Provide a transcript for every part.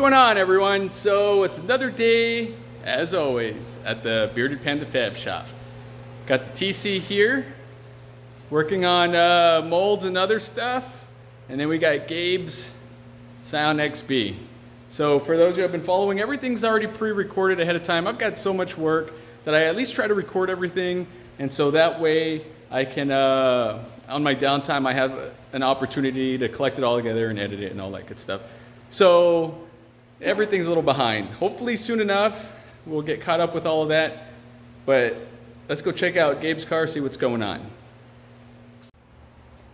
going on, everyone? So it's another day, as always, at the Bearded Panda Fab Shop. Got the TC here, working on molds and other stuff. And then we got Gabe's Scion XB. So for those who have been following, everything's already pre-recorded ahead of time. I've got so much work that I at least try to record everything. And so that way I can, on my downtime, I have an opportunity to collect it all together and edit it and all that good stuff. So everything's a little behind. Hopefully soon enough, we'll get caught up with all of that. But let's go check out Gabe's car, see what's going on.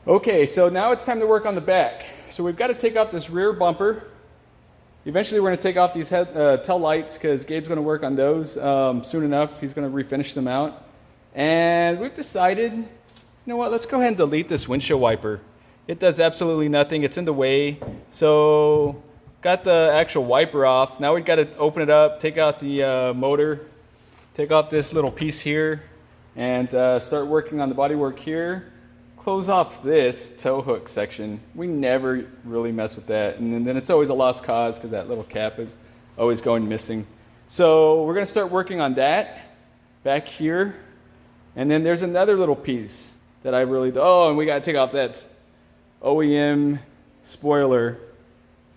Okay, so now it's time to work on the back. So we've got to take off this rear bumper. Eventually we're going to take off these tail lights because Gabe's going to work on those soon enough. He's going to refinish them out. And we've decided, you know what, let's go ahead and delete this windshield wiper. It does absolutely nothing. It's in the way. So got the actual wiper off. Now we've got to open it up, take out the motor, take off this little piece here, and start working on the bodywork here. Close off this tow hook section. We never really mess with that. And then it's always a lost cause because that little cap is always going missing. So we're going to start working on that back here. And then there's another little piece that I really do. Oh, and we got to take off that OEM spoiler.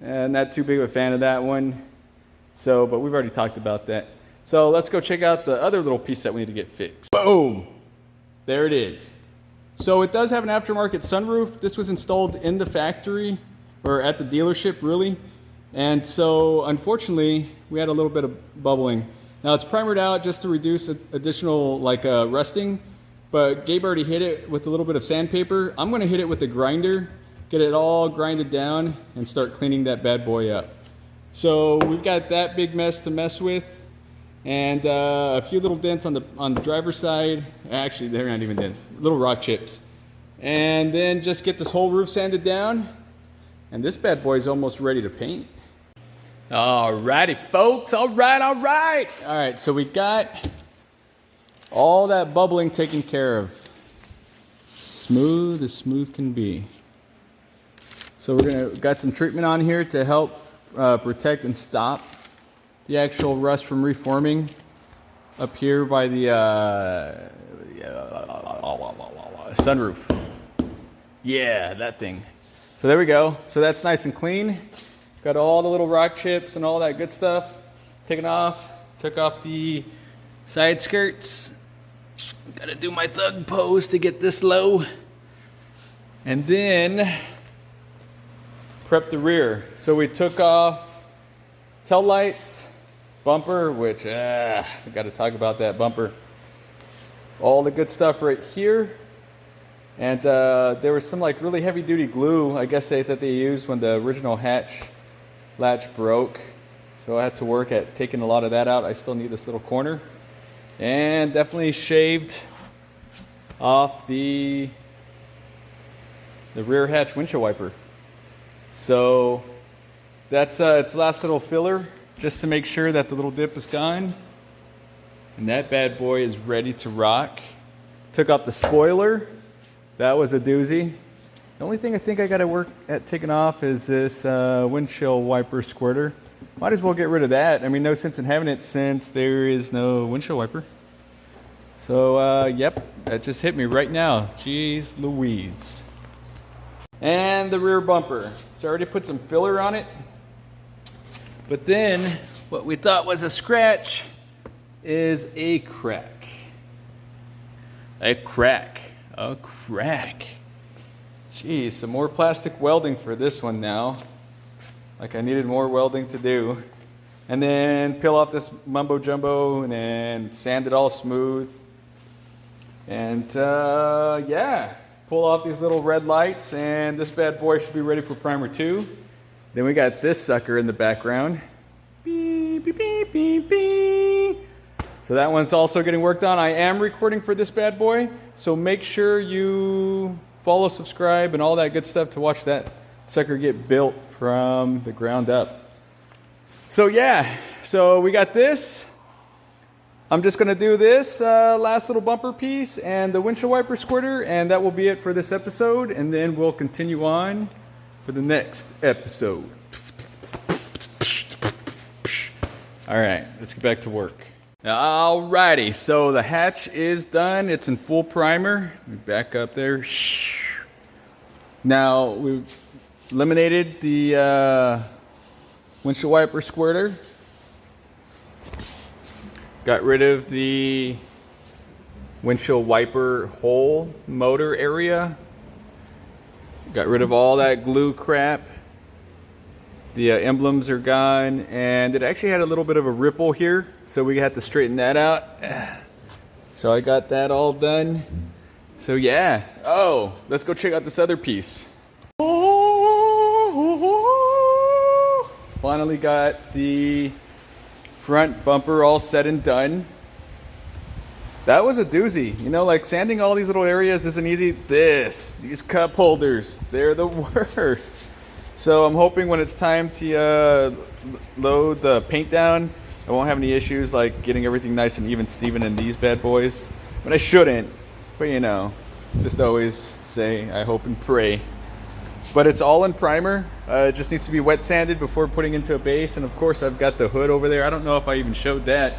And not too big of a fan of that one. So, but we've already talked about that. So let's go check out the other little piece that we need to get fixed. Boom! There it is. So it does have an aftermarket sunroof. This was installed in the factory, or at the dealership really. And so unfortunately, we had a little bit of bubbling. Now it's primered out just to reduce additional rusting, but Gabe already hit it with a little bit of sandpaper. I'm gonna hit it with the grinder, get it all grinded down and start cleaning that bad boy up. So we've got that big mess to mess with. And a few little dents on the driver's side. Actually, they're not even dents, little rock chips. And then just get this whole roof sanded down. And this bad boy is almost ready to paint. Alrighty, folks. All right, so we got all that bubbling taken care of. Smooth as smooth can be. So got some treatment on here to help protect and stop the actual rust from reforming up here by the sunroof. Yeah, that thing. So there we go. So that's nice and clean. Got all the little rock chips and all that good stuff taken off. Took off the side skirts. Gotta do my thug pose to get this low. And then prep the rear. So we took off tail lights, bumper, which I got to talk about that bumper. All the good stuff right here. And there was some really heavy duty glue, I guess that they used when the original latch broke. So I had to work at taking a lot of that out. I still need this little corner. And definitely shaved off the rear hatch windshield wiper. So that's its last little filler, just to make sure that the little dip is gone. And that bad boy is ready to rock. Took off the spoiler. That was a doozy. The only thing I think I got to work at taking off is this windshield wiper squirter. Might as well get rid of that. I mean, no sense in having it since there is no windshield wiper. So, yep, that just hit me right now. Jeez Louise. And the rear bumper. So I already put some filler on it. But then, what we thought was a scratch is a crack. A crack. Geez, some more plastic welding for this one now. Like I needed more welding to do. And then peel off this mumbo jumbo and then sand it all smooth. And yeah, pull off these little red lights and this bad boy should be ready for primer 2. Then we got this sucker in the background. Beep, beep, beep, beep, beep. So that one's also getting worked on. I am recording for this bad boy, so make sure you follow, subscribe, and all that good stuff to watch that sucker get built from the ground up. So yeah, so we got this. I'm just gonna do this last little bumper piece and the windshield wiper squirter, and that will be it for this episode, and then we'll continue on for the next episode. All right, let's get back to work. Alrighty, so the hatch is done. It's in full primer. Let me back up there. Now we've eliminated the windshield wiper squirter. Got rid of the windshield wiper hole motor area. Got rid of all that glue crap. The emblems are gone, and it actually had a little bit of a ripple here, so we had to straighten that out. So I got that all done. So yeah. Oh, let's go check out this other piece. Finally got the front bumper all said and done. That was a doozy. You know, like sanding all these little areas isn't easy. These cup holders, they're the worst. So I'm hoping when it's time to load the paint down, I won't have any issues like getting everything nice and even Steven in these bad boys. But I shouldn't. But you know, just always say I hope and pray. But it's all in primer. It just needs to be wet sanded before putting into a base. And of course I've got the hood over there. I don't know if I even showed that.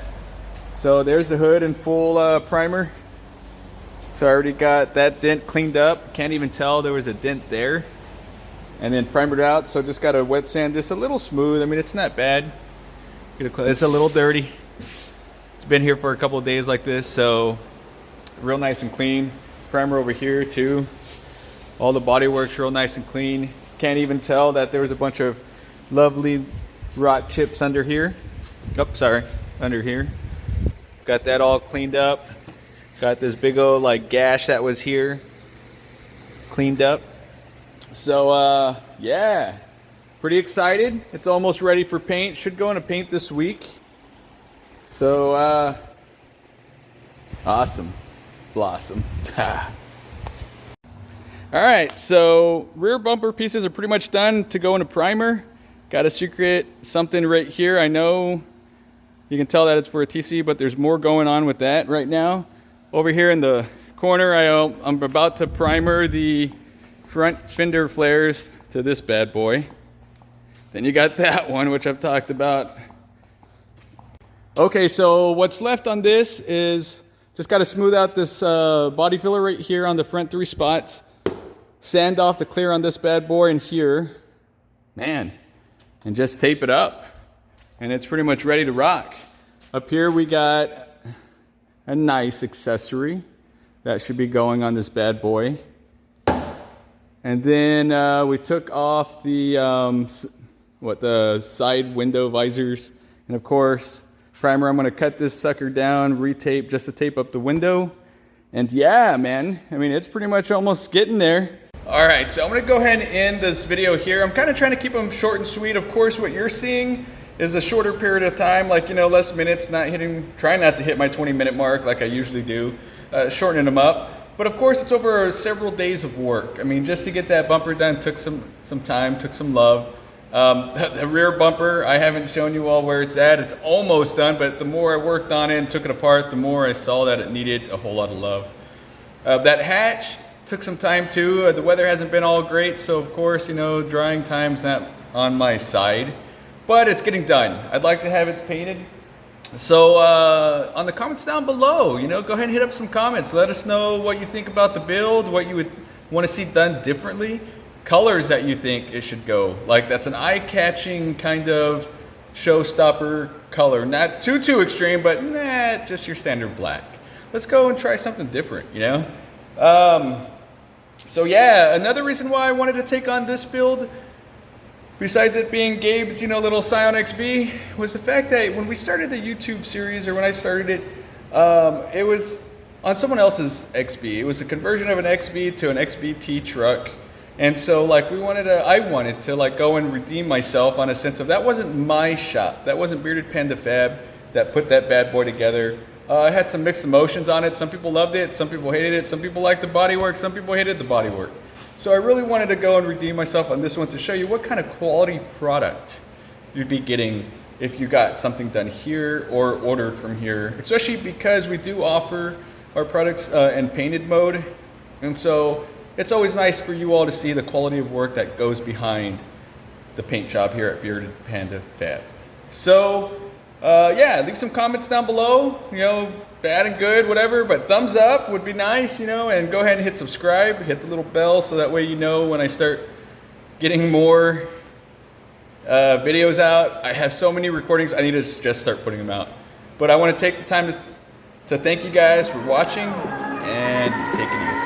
So there's the hood in full primer. So I already got that dent cleaned up. Can't even tell there was a dent there. And then primered out, so just got to wet sand this a little smooth. I mean, it's not bad. It's a little dirty. It's been here for a couple of days like this, so real nice and clean. Primer over here too. All the body work's real nice and clean. Can't even tell that there was a bunch of lovely rot chips under here. Oh, sorry, under here. Got that all cleaned up. Got this big old like gash that was here cleaned up. So yeah, pretty excited. It's almost ready for paint. Should go into paint this week. So awesome. Blossom. All right, so rear bumper pieces are pretty much done to go into primer. Got a secret something right here. I know you can tell that it's for a TC, but there's more going on with that right now. Over here in the corner, I'm about to primer the front fender flares to this bad boy. Then you got that one, which I've talked about. Okay, so what's left on this is just got to smooth out this body filler right here on the front 3 spots. Sand off the clear on this bad boy in here. Man, and just tape it up. And it's pretty much ready to rock. Up here we got a nice accessory that should be going on this bad boy. And then we took off the the side window visors, and of course primer. I'm going to cut this sucker down, retape just to tape up the window. And yeah, man, I mean, it's pretty much almost getting there. All right, so I'm going to go ahead and end this video here. I'm kind of trying to keep them short and sweet. Of course, what you're seeing is a shorter period of time, like, you know, less minutes, trying not to hit my 20-minute mark like I usually do, shortening them up. But of course, it's over several days of work. I mean, just to get that bumper done took some time, took some love. The rear bumper, I haven't shown you all where it's at. It's almost done, but the more I worked on it and took it apart, the more I saw that it needed a whole lot of love. That hatch took some time too. The weather hasn't been all great, so of course, you know, drying time's not on my side, but it's getting done. I'd like to have it painted. So on the comments down below, you know, go ahead and hit up some comments. Let us know what you think about the build, what you would want to see done differently, colors that you think it should go. Like, that's an eye-catching kind of showstopper color. Not too extreme, but nah, just your standard black. Let's go and try something different, you know? So yeah, another reason why I wanted to take on this build, besides it being Gabe's, you know, little Scion XB, was the fact that when we started the YouTube series, or when I started it, it was on someone else's XB. It was a conversion of an XB to an XBT truck. And so like I wanted to like go and redeem myself on a sense of that wasn't my shop. That wasn't Bearded Panda Fab that put that bad boy together. I had some mixed emotions on it. Some people loved it, some people hated it, some people liked the bodywork, some people hated the bodywork. So I really wanted to go and redeem myself on this one to show you what kind of quality product you'd be getting if you got something done here or ordered from here, especially because we do offer our products in painted mode. And so it's always nice for you all to see the quality of work that goes behind the paint job here at Bearded Panda Fab. So Yeah, leave some comments down below, you know, bad and good, whatever, but thumbs up would be nice, you know, and go ahead and hit subscribe, hit the little bell so that way you know when I start getting more videos out. I have so many recordings, I need to just start putting them out. But I want to take the time to thank you guys for watching, and take it easy.